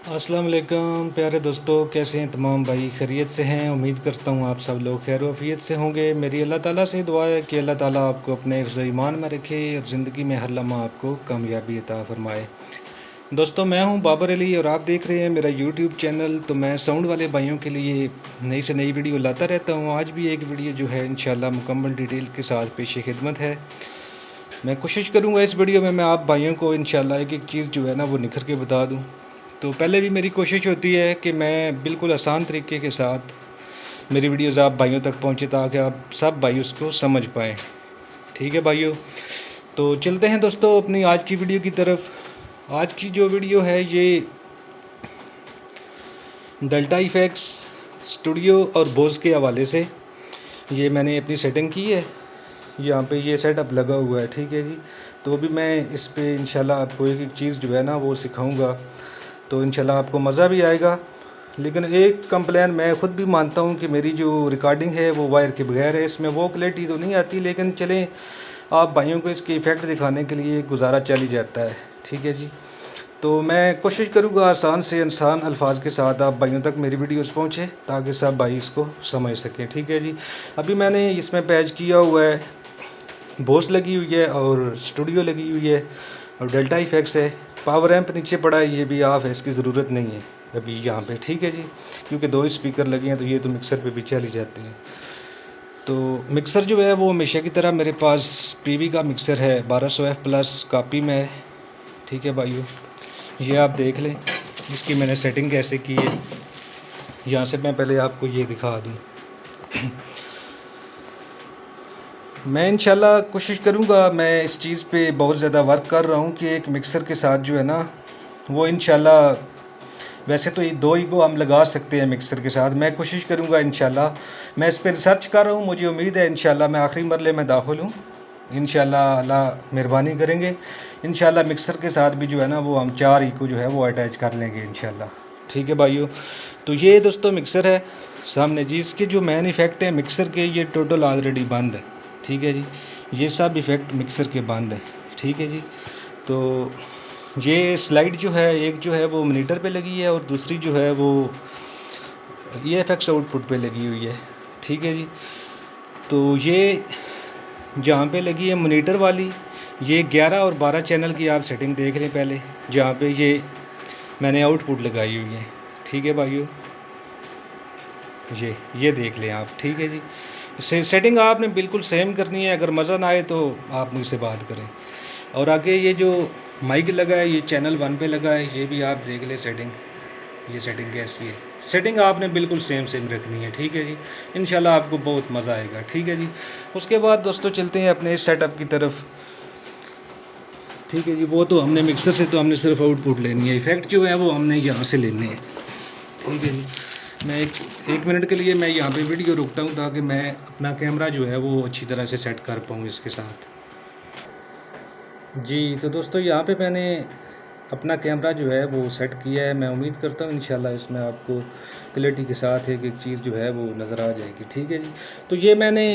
अस्सलाम वालेकुम प्यारे दोस्तों, कैसे हैं तमाम भाई? खैरियत से हैं। उम्मीद करता हूँ आप सब लोग खैर वफ़ियत से होंगे। मेरी अल्लाह ताला से दुआ है कि अल्लाह ताला आपको अपने हिफ्ज़ ईमान में रखे और ज़िंदगी में हर लम्हा आपको कामयाबी अता फ़रमाए। दोस्तों, मैं हूँ बाबर अली और आप देख रहे हैं मेरा यूट्यूब चैनल। तो मैं साउंड वाले भाइयों के लिए नई से नई वीडियो लाता रहता हूँ। आज भी एक वीडियो जो है इंशाल्लाह मुकम्मल डिटेल के साथ पेश खिदमत है। मैं कोशिश करूँगा इस वीडियो में मैं आप भाइयों को इंशाल्लाह एक एक चीज़ जो है ना वो निखर के बता दूँ। तो पहले भी मेरी कोशिश होती है कि मैं बिल्कुल आसान तरीके के साथ मेरी वीडियोज़ आप भाइयों तक पहुँचे ताकि आप सब भाई उसको समझ पाएँ। ठीक है भाइयों, तो चलते हैं दोस्तों अपनी आज की वीडियो की तरफ। आज की जो वीडियो है ये डेल्टा इफ़ेक्ट्स स्टूडियो और बोस के हवाले से ये मैंने अपनी सेटिंग की है। यहाँ पे ये सेटअप लगा हुआ है, ठीक है जी। तो अभी मैं इस पे इंशाल्लाह आपको एक एक चीज़ जो है ना वो सिखाऊंगा, तो इंशाल्लाह आपको मज़ा भी आएगा। लेकिन एक कंप्लेन मैं ख़ुद भी मानता हूँ कि मेरी जो रिकॉर्डिंग है वो वायर के बगैर है, इसमें वो क्लैरिटी तो नहीं आती, लेकिन चलें आप भाइयों को इसके इफ़ेक्ट दिखाने के लिए गुजारा चल ही जाता है, ठीक है जी। तो मैं कोशिश करूँगा आसान से आसान अल्फाज के साथ आप भाइयों तक मेरी वीडियोस पहुँचे ताकि सब भाई इसको समझ सकें, ठीक है जी। अभी मैंने इसमें पैच किया हुआ है, बोस लगी हुई है और स्टूडियो लगी हुई है और डेल्टा इफ़ेक्ट्स है। पावर एम्प नीचे पड़ा है, ये भी ऑफ है, इसकी ज़रूरत नहीं है अभी यहाँ पे, ठीक है जी। क्योंकि दो स्पीकर लगे हैं तो ये तो मिक्सर पे भी चल ही जाते हैं। तो मिक्सर जो है वो हमेशा की तरह मेरे पास पीवी का मिक्सर है, 1200F प्लस कॉपी में है, ठीक है भाइयों। ये आप देख लें इसकी मैंने सेटिंग कैसे की है। यहाँ से मैं पहले आपको ये दिखा दूँ। मैं इंशाल्लाह कोशिश करूँगा, मैं इस चीज़ पे बहुत ज़्यादा वर्क कर रहा हूँ कि एक मिक्सर के साथ जो है ना वो इंशाल्लाह, वैसे तो ये दो ईगो हम लगा सकते हैं मिक्सर के साथ। मैं कोशिश करूँगा इंशाल्लाह, मैं इस पर रिसर्च कर रहा हूँ, मुझे उम्मीद है इंशाल्लाह मैं आखिरी मरले में दाखिल हूँ। इंशाल्लाह अल्लाह मेहरबानी करेंगे, इंशाल्लाह मिक्सर के साथ भी जो है ना वो हम 4 ईको जो है वो अटैच कर लेंगे इंशाल्लाह, ठीक है भाइयों। तो ये दोस्तों मिक्सर है सामने जी। इसके जो मेन इफ़ेक्ट है मिक्सर के, ये टोटल ऑलरेडी बंद है, ठीक है जी। ये सब इफ़ेक्ट मिक्सर के बंद है, ठीक है जी। तो ये स्लाइड जो है एक जो है वो मॉनिटर पे लगी है और दूसरी जो है वो EFX आउटपुट पे लगी हुई है, ठीक है जी। तो ये जहाँ पे लगी है मॉनिटर वाली, ये 11 और 12 चैनल की आप सेटिंग देख लें पहले, जहाँ पे ये मैंने आउटपुट लगाई हुई है, ठीक है भाइयों। ये देख लें आप, ठीक है जी। सेटिंग आपने बिल्कुल सेम करनी है, अगर मज़ा ना आए तो आप मुझसे बात करें। और आगे ये जो माइक लगा है ये चैनल 1 पे लगा है, ये भी आप देख लें सेटिंग, ये सेटिंग कैसी है। सेटिंग आपने बिल्कुल सेम रखनी है, ठीक है जी। इंशाल्लाह आपको बहुत मज़ा आएगा, ठीक है जी। उसके बाद दोस्तों चलते हैं अपने इस सेटअप की तरफ, ठीक है जी। वो तो हमने मिक्सर से तो हमने सिर्फ आउटपुट लेनी है, इफ़ेक्ट जो है वो हमने यहाँ से लेने हैं, ठीक है जी। मैं एक मिनट के लिए मैं यहाँ पे वीडियो रोकता हूँ ताकि मैं अपना कैमरा जो है वो अच्छी तरह से सेट कर पाऊँ इसके साथ जी। तो दोस्तों यहाँ पे मैंने अपना कैमरा जो है वो सेट किया है। मैं उम्मीद करता हूँ इंशाल्लाह इसमें आपको क्लैरिटी के साथ एक एक चीज़ जो है वो नज़र आ जाएगी, ठीक है जी। तो ये मैंने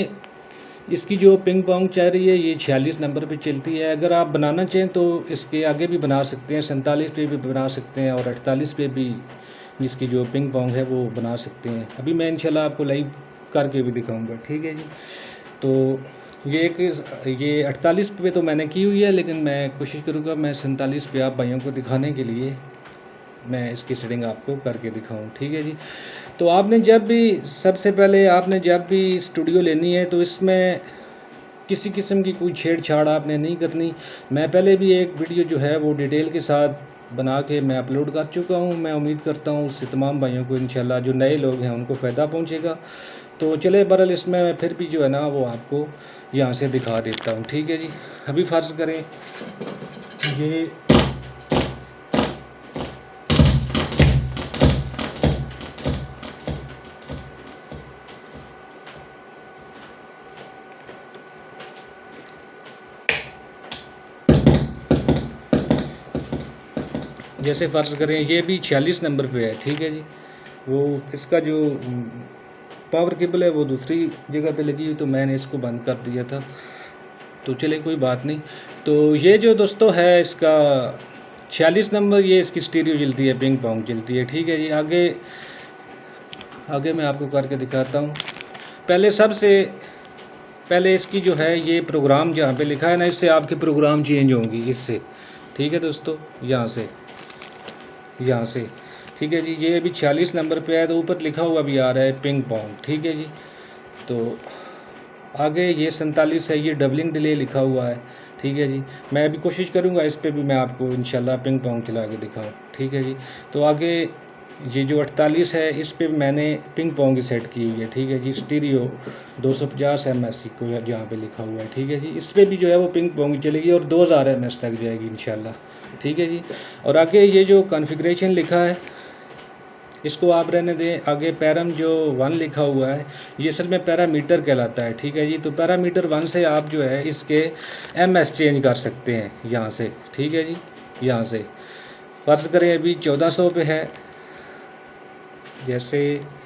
इसकी जो पिंग पोंग चल रही है ये 46 नंबर पे चलती है। अगर आप बनाना चाहें तो इसके आगे भी बना सकते हैं, 47 पे भी बना सकते हैं और 48 पे भी इसकी जो पिंग पोंग है वो बना सकते हैं। अभी मैं इंशाल्लाह आपको लाइव करके भी दिखाऊंगा, ठीक है जी। तो ये 48 पे तो मैंने की हुई है, लेकिन मैं कोशिश करूँगा मैं 47 पे आप भाइयों को दिखाने के लिए मैं इसकी सेटिंग आपको करके दिखाऊं, ठीक है जी। तो आपने जब भी सबसे पहले आपने जब भी स्टूडियो लेनी है तो इसमें किसी किस्म की कोई छेड़छाड़ आपने नहीं करनी। मैं पहले भी एक वीडियो जो है वो डिटेल के साथ बना के मैं अपलोड कर चुका हूँ। मैं उम्मीद करता हूँ उससे तमाम भाइयों को इंशाल्लाह जो नए लोग हैं उनको फ़ायदा पहुँचेगा। तो चले बहरहाल इसमें मैं फिर भी जो है ना वो आपको यहाँ से दिखा देता हूँ, ठीक है जी। अभी फ़र्ज़ करें ये जैसे फ़र्ज़ करें ये भी 46 नंबर पे है, ठीक है जी। वो इसका जो पावर केबल है वो दूसरी जगह पे लगी हुई, तो मैंने इसको बंद कर दिया था। तो चले कोई बात नहीं। तो ये जो दोस्तों है इसका 46 नंबर ये इसकी स्टीरियो चलती है, पिंग पोंग चलती है, ठीक है जी। आगे मैं आपको करके दिखाता हूँ। सबसे पहले इसकी जो है ये प्रोग्राम जहाँ पे लिखा है ना, इससे आपके प्रोग्राम चेंज होंगी इससे, ठीक है दोस्तों, यहाँ से, ठीक है जी। ये अभी 46 नंबर पे है, तो ऊपर लिखा हुआ भी आ रहा है पिंग पोंग, ठीक है जी। तो आगे ये 47 है, ये डबलिंग डिले लिखा हुआ है, ठीक है जी। मैं अभी कोशिश करूँगा इस पे भी मैं आपको इंशाल्लाह पिंग पोंग चला के दिखाऊँ, ठीक है जी। तो आगे ये जो 48 है, इस पे मैंने पिंग पोंग की सेट की हुई है, ठीक है जी। स्टीरियो 250 MS को जहाँ पे लिखा हुआ है, ठीक है जी। इस पर भी जो है वो पिंग पोंग चलेगी और 2000 MS तक जाएगी इंशाल्लाह, ठीक है जी। और आगे ये जो कॉन्फ़िगरेशन लिखा है इसको आप रहने दें। आगे पैरम जो 1 लिखा हुआ है, ये असल में पैरामीटर कहलाता है, ठीक है जी। तो पैरामीटर 1 से आप जो है इसके MS चेंज कर सकते हैं यहाँ से, ठीक है जी। यहाँ से फ़र्ज़ करें अभी 1400 पे है, जैसे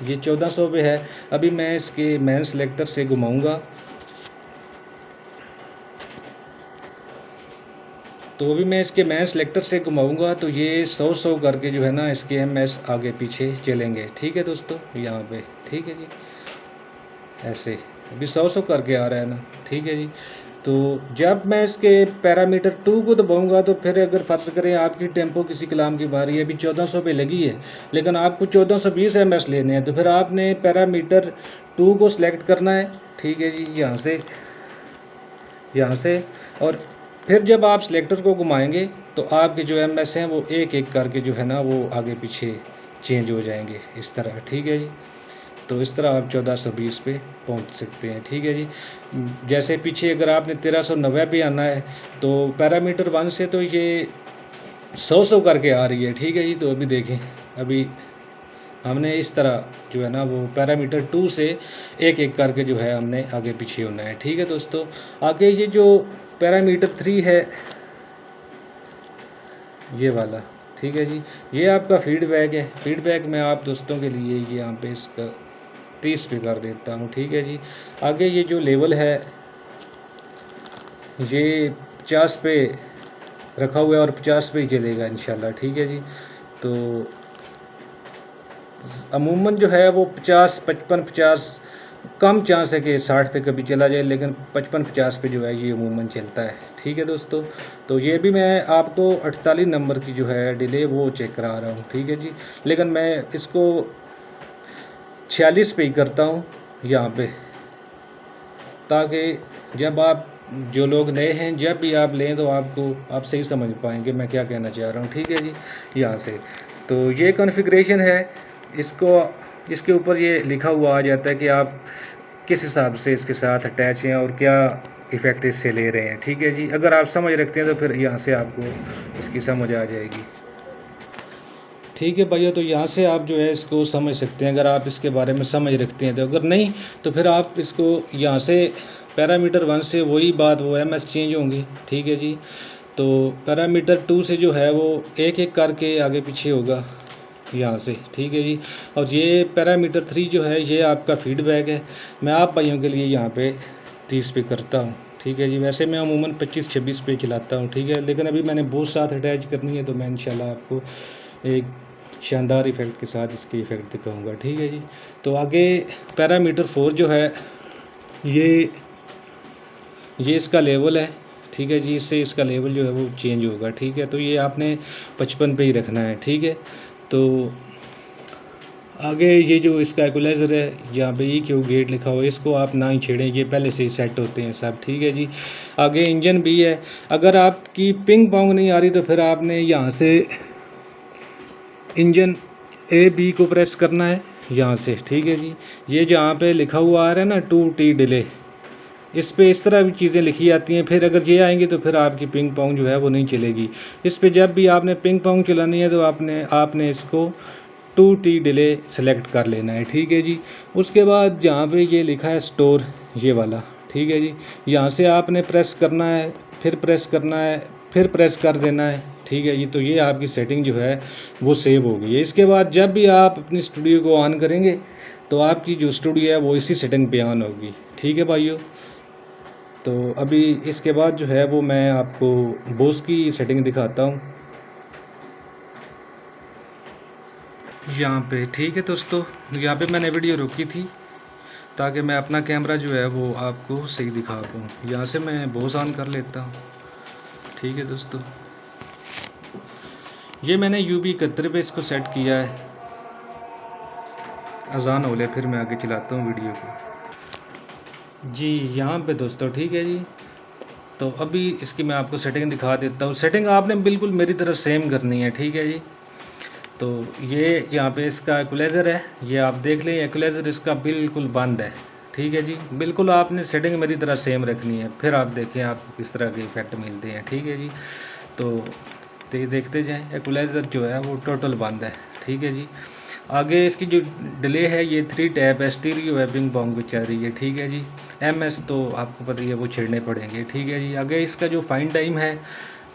ये 1400 पे है, अभी मैं इसके मैन सेलेक्टर से घुमाऊँगा तो अभी मैं इसके मैन सेलेक्टर से घुमाऊँगा तो ये 100 करके जो है ना इसके MS आगे पीछे चलेंगे, ठीक है दोस्तों, यहाँ पे, ठीक है जी। ऐसे अभी 100 करके आ रहा है ना, ठीक है जी। तो जब मैं इसके पैरामीटर 2 को दबाऊंगा तो फिर अगर फ़र्ज़ करें आपकी टेम्पो किसी कलाम की बारी है, अभी 1400 पे लगी है, लेकिन आपको 1420 MS लेने हैं, तो फिर आपने पैरामीटर 2 को सिलेक्ट करना है, ठीक है जी। यहाँ से और फिर जब आप सिलेक्टर को घुमाएंगे तो आपके जो MS हैं वो एक एक करके जो है ना वो आगे पीछे चेंज हो जाएंगे इस तरह, ठीक है जी। तो इस तरह आप 1420 पे पहुंच सकते हैं, ठीक है जी। जैसे पीछे अगर आपने 1390 पे आना है तो पैरामीटर 1 से तो ये 100 करके आ रही है, ठीक है जी। तो अभी देखें, अभी हमने इस तरह जो है ना वो पैरामीटर 2 से एक एक करके जो है हमने आगे पीछे होना है, ठीक है दोस्तों। आगे ये जो पैरामीटर 3 है ये वाला, ठीक है जी, ये आपका फीडबैक है। फीडबैक मैं आप दोस्तों के लिए यहाँ पे इसका 30 पे कर देता हूँ, ठीक है जी। आगे ये जो लेवल है ये 50 पे रखा हुआ है और 50 पे ही चलेगा इंशाल्लाह, ठीक है जी। तो अमूमन जो है वो 50, 55, 50 कम चांस है कि 60 पे कभी चला जाए, लेकिन 55-50 पे जो है ये अमूमन चलता है, ठीक है दोस्तों। तो ये भी मैं आपको 48 नंबर की जो है डिले वो चेक करा रहा हूँ, ठीक है जी। लेकिन मैं इसको 46 पे ही करता हूँ यहाँ पे, ताकि जब आप जो लोग नए हैं जब भी आप लें तो आप सही समझ पाएंगे मैं क्या कहना चाह रहा हूँ, ठीक है जी। यहाँ से तो ये कॉन्फ़िगरेशन है, इसके ऊपर ये लिखा हुआ आ जाता है कि आप किस हिसाब से इसके साथ अटैच हैं और क्या इफ़ेक्ट इससे ले रहे हैं, ठीक है जी। अगर आप समझ रखते हैं तो फिर यहाँ से आपको इसकी समझ आ जाएगी, ठीक है भाइयों। तो यहाँ से आप जो है इसको समझ सकते हैं अगर आप इसके बारे में समझ रखते हैं तो। अगर नहीं तो फिर आप इसको यहाँ से पैरामीटर 1 से वही बात वो MS चेंज होंगी, ठीक है जी। तो पैरामीटर 2 से जो है वो एक एक करके आगे पीछे होगा यहाँ से, ठीक है जी। और ये पैरामीटर 3 जो है ये आपका फीडबैक है। मैं आप भाइयों के लिए यहाँ पे 30 पे करता हूँ, ठीक है जी। वैसे मैं अमूमन 25-26 पे चलाता हूँ, ठीक है, लेकिन अभी मैंने बहुत साथ अटैच करनी है तो मैं इंशाल्लाह आपको एक शानदार इफ़ेक्ट के साथ इसके इफ़ेक्ट दिखाऊंगा, ठीक है जी। तो आगे पैरामीटर 4 जो है ये इसका लेवल है, ठीक है जी। इससे इसका लेवल जो है वो चेंज होगा, ठीक है। तो ये आपने 55 पे ही रखना है, ठीक है। तो आगे ये जो इसका इक्वलाइज़र है यहाँ पे EQ गेट लिखा हुआ है, इसको आप ना ही छेड़ें, ये पहले से ही सेट होते हैं सब, ठीक है जी। आगे इंजन भी है, अगर आपकी पिंग पोंग नहीं आ रही तो फिर आपने यहाँ से इंजन A-B को प्रेस करना है यहाँ से, ठीक है जी। ये जहाँ पे लिखा हुआ आ रहा है ना 2T डिले, इस पे इस तरह भी चीज़ें लिखी जाती हैं। फिर अगर ये आएंगे तो फिर आपकी पिंग पोंग जो है वो नहीं चलेगी। इस पे जब भी आपने पिंग पोंग चलानी है तो आपने इसको 2T डिले सेलेक्ट कर लेना है, ठीक है जी। उसके बाद जहाँ पे ये लिखा है स्टोर, ये वाला, ठीक है जी, यहाँ से आपने प्रेस करना है, फिर प्रेस करना है, फिर प्रेस कर देना है, ठीक है जी। तो ये आपकी सेटिंग जो है वो सेव हो गई है। इसके बाद जब भी आप अपनी स्टूडियो को ऑन करेंगे तो आपकी जो स्टूडियो है वो इसी सेटिंग पे ऑन होगी, ठीक है भाइयों। तो अभी इसके बाद जो है वो मैं आपको बोस की सेटिंग दिखाता हूँ। यहाँ पे ठीक है दोस्तों, यहाँ पे मैंने वीडियो रोकी थी ताकि मैं अपना कैमरा जो है वो आपको सही दिखा पाऊँ। यहाँ से मैं बोस ऑन कर लेता हूँ। ठीक है दोस्तों, ये मैंने UB71 पे इसको सेट किया है। अजान हो ले फिर मैं आगे चलाता हूँ वीडियो को जी। यहाँ पे दोस्तों ठीक है जी, तो अभी इसकी मैं आपको सेटिंग दिखा देता हूँ। सेटिंग आपने बिल्कुल मेरी तरह सेम करनी है, ठीक है जी। तो ये यहाँ पे इसका इक्वलाइज़र है, ये आप देख लें, इक्वलाइज़र इसका बिल्कुल बंद है, ठीक है जी। बिल्कुल आपने सेटिंग मेरी तरह सेम रखनी है, फिर आप देखें आपको किस तरह के इफेक्ट मिलते हैं, ठीक है जी। तो देखते जाएं, इक्वलाइज़र जो है वो टोटल बंद है, ठीक है जी। आगे इसकी जो डिले है ये 3 टैप है, स्टीरियो है, बिंग बॉन्ग भी चल रही है, ठीक है जी। MS तो आपको पता ही है वो छेड़ने पड़ेंगे, ठीक है जी। आगे इसका जो फाइन टाइम है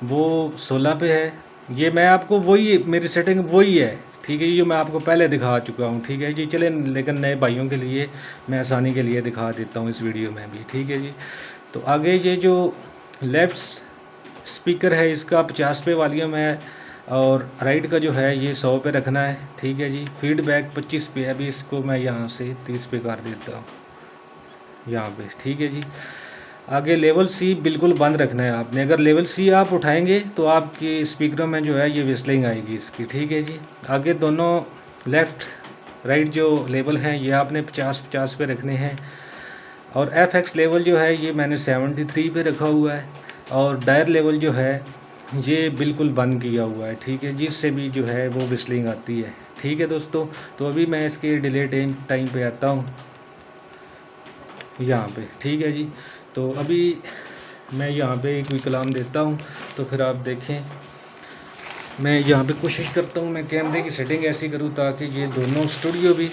वो 16 पे है। ये मैं आपको वही मेरी सेटिंग वही है, ठीक है। ये मैं आपको पहले दिखा चुका हूँ, ठीक है जी। चले, लेकिन नए भाइयों के लिए मैं आसानी के लिए दिखा देता हूँ इस वीडियो में भी, ठीक है जी। तो आगे ये जो लेफ़्ट स्पीकर है इसका 50 पे वॉल्यूम है, और राइट का जो है ये 100 पे रखना है, ठीक है जी। फीडबैक 25 पे है, अभी इसको मैं यहाँ से 30 पे कर देता हूँ यहाँ पे, ठीक है जी। आगे लेवल C बिल्कुल बंद रखना है आपने। अगर लेवल C आप उठाएंगे तो आपकी स्पीकरों में जो है ये विस्लिंग आएगी इसकी, ठीक है जी। आगे दोनों लेफ़्ट राइट जो लेवल हैं ये आपने 50-50 पे रखने हैं, और FX लेवल जो है ये मैंने 73 पे रखा हुआ है, और डायर लेवल जो है ये बिल्कुल बंद किया हुआ है, ठीक है, जिससे भी जो है वो विस्लिंग आती है, ठीक है दोस्तों। तो अभी मैं इसके डिले टाइम पे आता हूँ यहाँ पे, ठीक है जी। तो अभी मैं यहाँ पे कोई कलाम देता हूँ तो फिर आप देखें। मैं यहाँ पे कोशिश करता हूँ मैं कैमरे की सेटिंग ऐसी करूँ ताकि ये दोनों स्टूडियो भी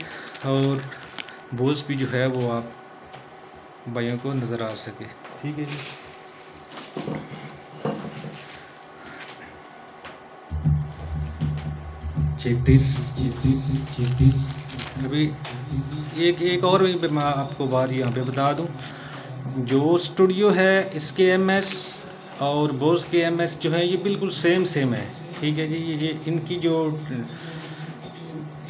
और बोस भी जो है वो आप भाइयों को नज़र आ सके, ठीक है जी। चीटीस अभी एक और भी मैं आपको बात यहाँ पे बता दूँ, जो स्टूडियो है इसके MS और बोस के MS जो है ये बिल्कुल सेम है, ठीक है जी। ये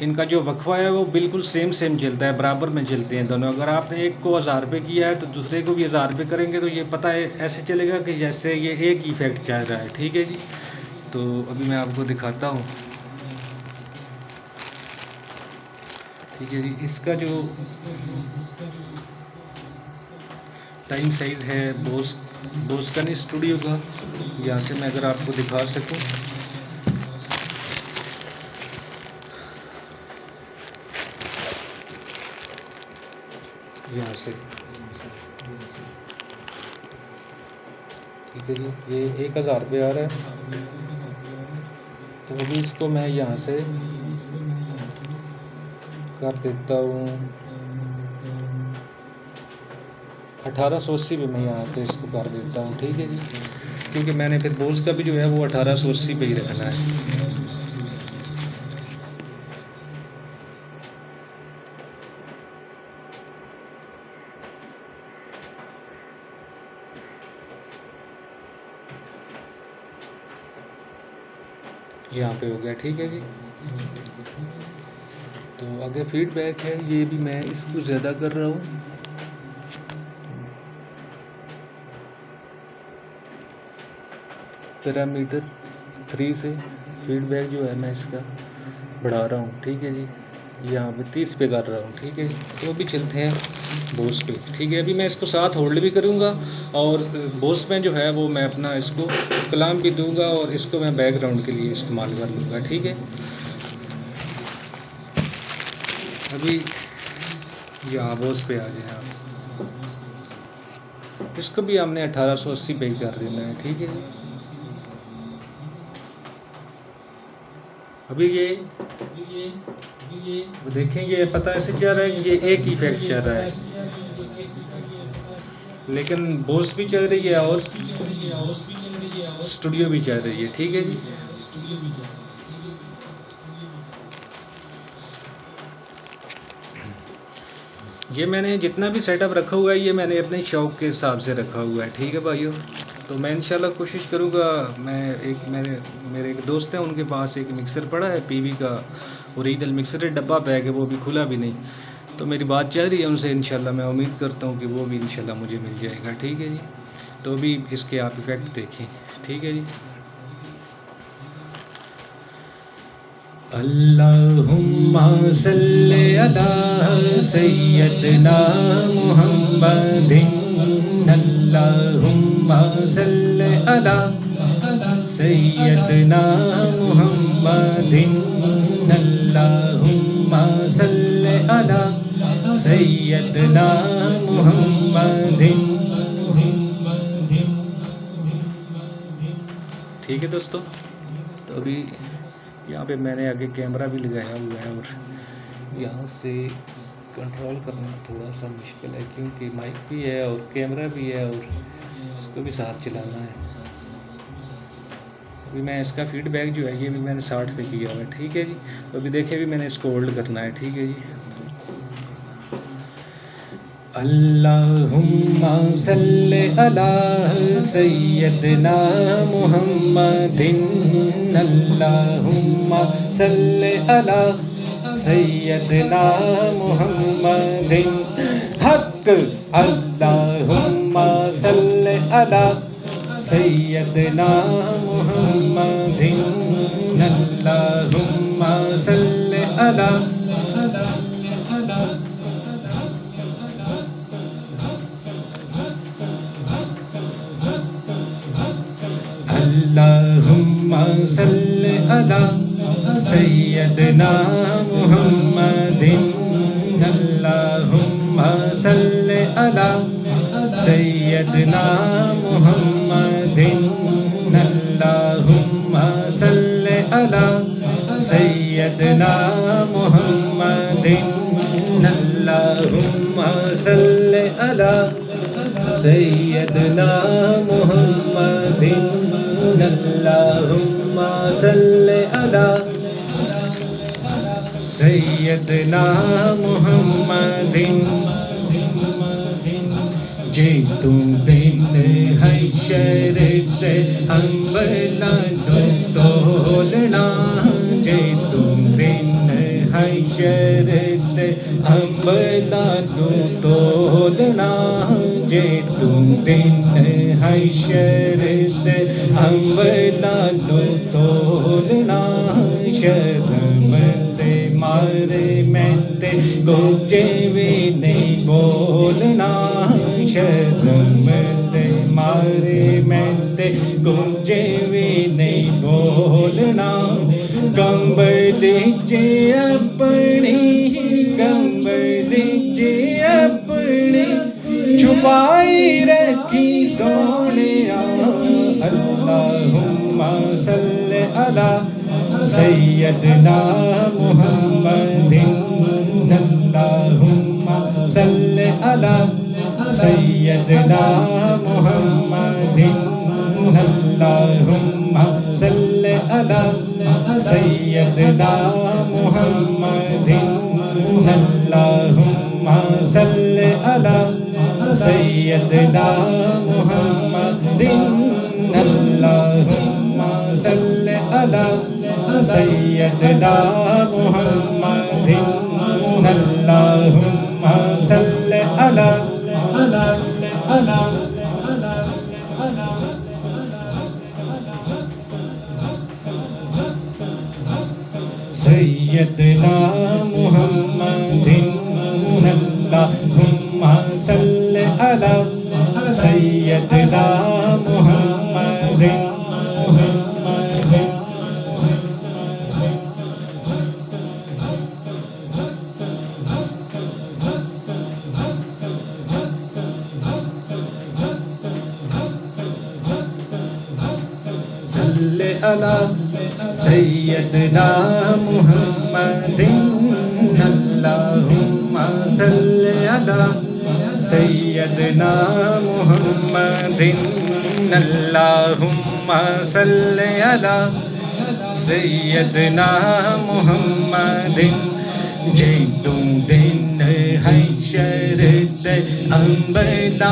इनका जो वक्फा है वो बिल्कुल सेम चलता है, बराबर में चलते हैं दोनों। अगर आपने एक को 1000 रुपये किया है तो दूसरे को भी 1000 रुपये करेंगे तो ये पता है ऐसे चलेगा कि जैसे ये एक ही इफेक्ट चल रहा है, ठीक है जी। तो अभी मैं आपको दिखाता हूँ, ठीक है जी। इसका जो टाइम साइज़ है बोस का नहीं स्टूडियो का, यहाँ से मैं अगर आपको दिखा सकूँ, यहाँ से, ठीक है जी। ये 1000 रुपये आ रहा है, तो अभी इसको मैं यहाँ से कर देता हूँ 1880 पे, मैं यहाँ पे इसको कर देता हूँ, ठीक है जी। क्योंकि मैंने फिर बोस का भी जो है वो 1880 पे ही रखना है। यहाँ पे हो गया, ठीक है जी। तो आगे फीडबैक है, ये भी मैं इसको ज़्यादा कर रहा हूँ, पैरामीटर 3 से फीडबैक जो है मैं इसका बढ़ा रहा हूँ, ठीक है जी। यहाँ पे 30 पे कर रहा हूँ, ठीक है। तो अभी चलते हैं बोस पे, ठीक है। अभी मैं इसको साथ होल्ड भी करूँगा, और बोस में जो है वो मैं अपना इसको कलाम भी दूँगा, और इसको मैं बैकग्राउंड के लिए इस्तेमाल कर लूँगा, ठीक है। अभी यहाँ बोस पे आ जाए आप, इसको भी हमने 1880 पे कर देना है, ठीक है। अभी ये देखें, ये पता ऐसे चल रहा है कि ये एक ही इफेक्ट चल रहा है, लेकिन बोस भी चल रही है और स्टूडियो भी चल रही है, ठीक है जी। ये मैंने जितना भी सेटअप रखा हुआ है ये मैंने अपने शौक के हिसाब से रखा हुआ है, ठीक है भाइयों। तो मैं इंशाल्लाह कोशिश करूँगा। मेरे एक दोस्त हैं, उनके पास एक मिक्सर पड़ा है पीवी का, ओरिजिनल मिक्सर है, डब्बा पैक है, वो भी खुला भी नहीं। तो मेरी बात चल रही है उनसे, इंशाल्लाह मैं उम्मीद करता हूँ कि वो भी इंशाल्लाह मुझे मिल जाएगा। ठीक है जी। तो अभी इसके आप इफ़ेक्ट देखें। ठीक है जी। अल्लाहुम्मा सल्ली अला सय्यदना मुहम्मदिन, अल्लाहुम्मा सल्ली अला सय्यदना मुहम्मदिन, अल्लाहुम्मा सल्ली अला सय्यदना मुहम्मदिन। ठीक है दोस्तों। तो अभी यहाँ पे मैंने आगे कैमरा भी लगाया हुआ है और यहाँ से कंट्रोल करना थोड़ा सा मुश्किल है, क्योंकि माइक भी है और कैमरा भी है और इसको भी साथ चलाना है। अभी मैं इसका फीडबैक जो है ये भी मैंने 60 पे किया हुआ है। ठीक है जी। तो अभी देखें भी मैंने इसको होल्ड करना है। ठीक है जी। अल्लाहुम्मा सल्ली अला सय्यदना मुहम्मदिन, अल्लाहुम्मा सल्ली अला सय्यदना मुहम्मदिन हक, अल्लाहुम्मा सल्ली अला सय्यदना मुहम्मदिन, अल्लाहुम्मा सल्ली अला अल्लाहुम्मा सल्ली अला सय्यदना मुहम्मदिन, अल्लाहुम्मा सल्ली अला सय्यदना मुहम्मदिन, अल्लाहुम्मा सल्ली अला सय्यदना मुहम्मदिन, अल्लाहुम्मा सल्ली अला सय्यदना मुहम्मदिन, अल्लाहुम्मा सल्ली अला सय्यदना मुहम्मदिन। जे तुम दिन हशर से अंबला तोलना, जे तुम दिन हशर से अंबला तोलना, जे तुम दिन हशर से अंबला तोलना, शर्म ते मारे मैं ते गुजे भी नहीं बोलना, शर्म ते मारे मैं ते गुजे भी नहीं बोलना। कंबल दीजिए अपनी, कंबल दीजिए अपनी, छुपाई रखी सोनिया, अल्लाहुम्मा सल्ली अला सय्यदना मुहम्मदिन, अल्लाहुम्मा सल्ली अला सय्यदना मुहम्मदिन, अल्लाहुम्मा सल्ली अला सय्यदना मुहम्मदिन, अल्लाहुम्मा सल्ली अला सय्यदना मुहम्मदिन, अल्लाहुम्मा सल्ली अला सय्यदना मुहम्मदिन, अल्लाहुम्मा सल्ली अला सय्यदना मुहम्मदिन, अल्लाहुम्मा सल्ली अला सय्यदना मुहम्मदिन। सल्ली अला सय्यदना मुहम्मदिन, अल्लाहुम्मा सल्ली अला सय्यदना मुहम्मदिन, अल्लाहुम्मा सल्ली अला सय्यदना मुहम्मदिन। जे तुम दिन हशर से अंबला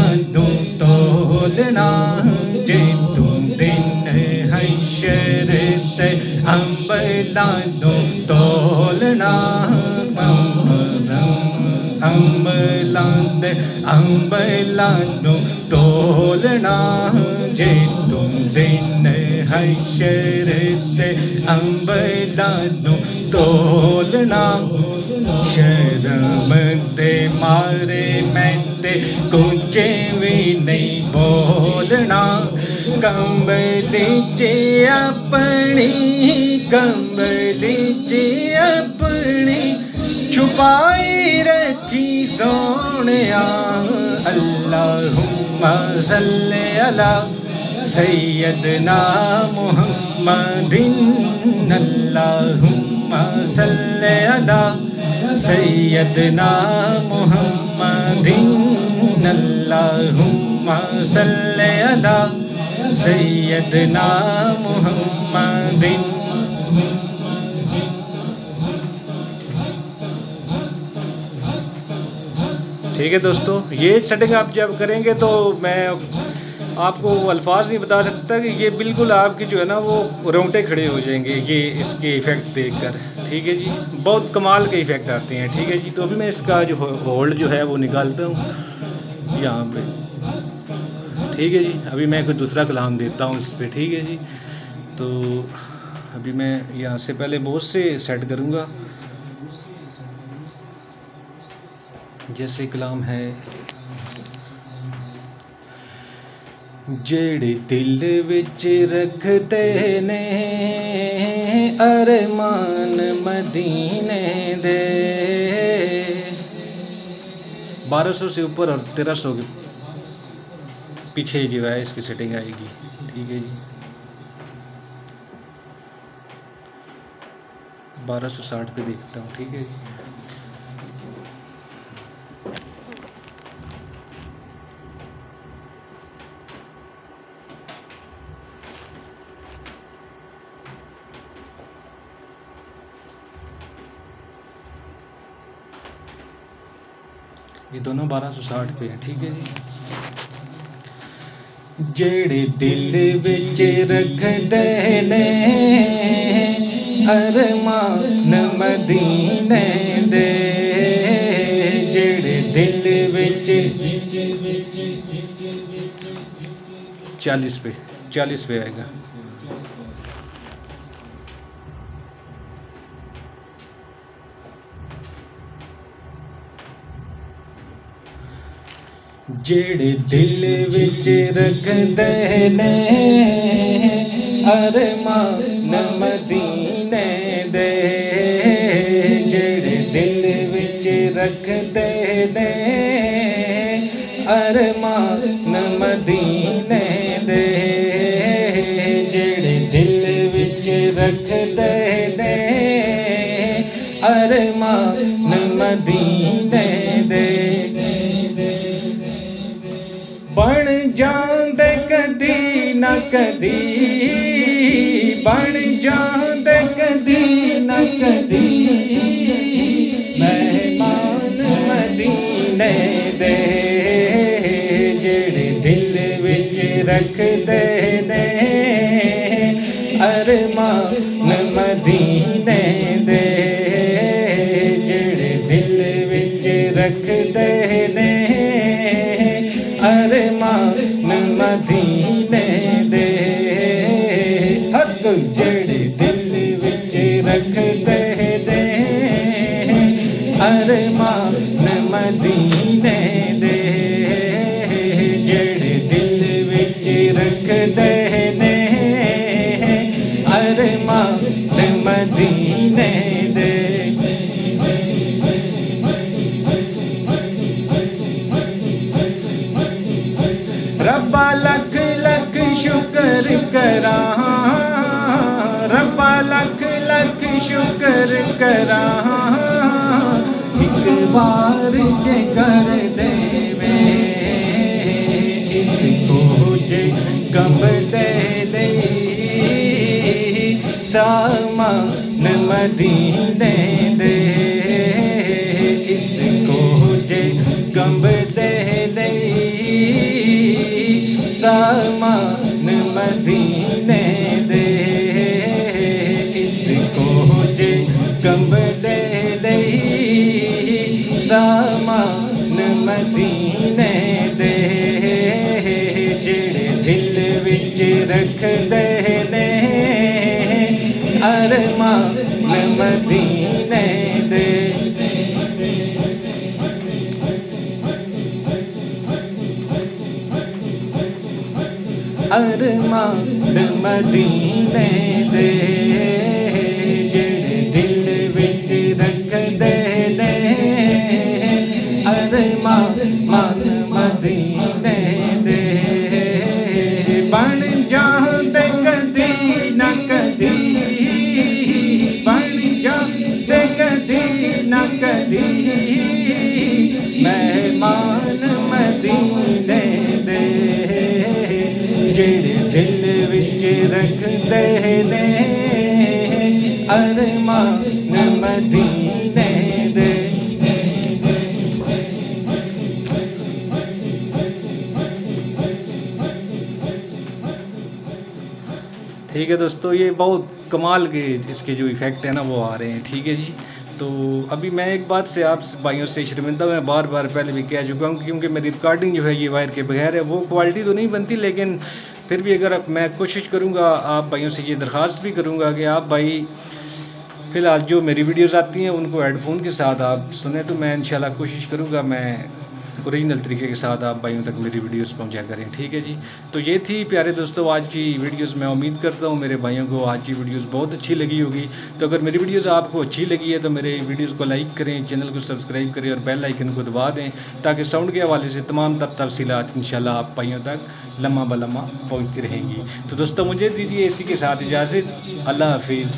तोलना, जे तू दिन हशर ते अंबला नो तोलना अंबला नो तोलना जे तू दिन हशर ते अंबला नो तोलना शर्म ते मारे मैं ते कुछ भी नहीं बोलना कंबली चे अपनी कंबली चे अपनी छुपाई रखी सोनिया अल्लाहुम्मा सल्ली अला सैयदना मुहम्मदिन अल्लाहुम्मा सल्ली अला सैयदना मुहम्मदिन अल्लाहुम्मा सल्ली अला सैयदना मुहम्मदिन। ठीक है दोस्तों, ये सेटिंग आप जब करेंगे तो मैं आपको अल्फाज नहीं बता सकता कि ये बिल्कुल आपकी जो है ना वो रोंगटे खड़े हो जाएंगे ये इसके इफ़ेक्ट देखकर। ठीक है जी, बहुत कमाल के इफ़ेक्ट आते हैं। ठीक है जी, तो अभी मैं इसका जो होल्ड जो है वो निकालता हूँ यहाँ पे। ठीक है जी, अभी मैं कोई दूसरा कलाम देता हूँ इस पर। ठीक है जी, तो अभी मैं यहाँ से पहले बहुत से सेट करूँगा। जैसे कलाम है, जेड़े दिल विच रखते ने अरमान मदीने दे। 1200 से ऊपर और 1300 के पीछे जो है इसकी सेटिंग आएगी। ठीक है जी, 1260 पे देखता हूँ। ठीक है जी, ये दोनों 1260 पे है। ठीक है जी, जेड़े दिल विच रखदे ने अरमान मदीने दे। जेड़े दिल विच 40 पे आएगा। जेड़े दिल विच रखदे ने अरमान मदीने दे। जेड़े दिल विच रखदे ने अरमान मदीने दे। जेड़े दिल विच रखदे ने अरमान मदीने दे। बन जांदे कदी ना कदी, बन जांदे कदी ना कदी मेहमान मदीने दे। जेड़े दिल विच रखदे ने अरमान मदीने दे। जेड़े दिल विच रखदे ने अरमान मदीने दे। हक जेड़े दिल विच रखदे ने अरमान मदीने दे। जेड़े दिल विच रखदे ने अरमान मदीने दे। रब्बा लख लख शुक्र करा, रब्बा लख लख शुक्र करा। एक बार जे कर देवे इसको जे कब दे दे। सामान मदीने दे इसको जे कब दे दे। सामान मदीने दे, इसको जे कंबले लई सामान मदीने दे, जेड़े दिल विच रख दे ने अरमान मदीने दे। अरमान मदीने दे, जेड़े दिल विच रख दे ने अरमान मदीने दे। बन जाते कदी न कदी, बन जाते कदी न कदी मेहमान मदीने दे, जेड़े दिल विच रख दे ने अरमान मदीने दे। ठीक है दोस्तों, ये बहुत कमाल के इसके जो इफ़ेक्ट है ना वो आ रहे हैं। ठीक है जी, तो अभी मैं एक बात से आप भाइयों से शर्मिंदा, मैं बार बार पहले भी कह चुका हूँ, क्योंकि मेरी रिकॉर्डिंग जो है ये वायर के बगैर है, वो क्वालिटी तो नहीं बनती, लेकिन फिर भी अगर मैं कोशिश करूँगा, आप भाइयों से ये दरख्वास्त भी करूँगा कि आप भाई फ़िलहाल जो मेरी वीडियोज़ आती हैं उनको हेडफोन के साथ आप सुने, तो मैं इंशाल्लाह कोशिश करूँगा मैं ओरिजिनल तरीके के साथ आप भाइयों तक मेरी वीडियोस पहुंचा करें। ठीक है जी, तो ये थी प्यारे दोस्तों आज की वीडियोस। मैं उम्मीद करता हूँ मेरे भाइयों को आज की वीडियोस बहुत अच्छी लगी होगी। तो अगर मेरी वीडियोस आपको अच्छी लगी है तो मेरे वीडियोस को लाइक करें, चैनल को सब्सक्राइब करें और बेल आइकन को दबा दें, ताकि साउंड के हवाले से तमाम तफसीलात इंशाल्लाह आप भाइयों तक लम्हा बलम्हा पहुँचती रहेंगी। तो दोस्तों मुझे दीजिए इसी के साथ इजाज़त। अल्लाह हाफिज़।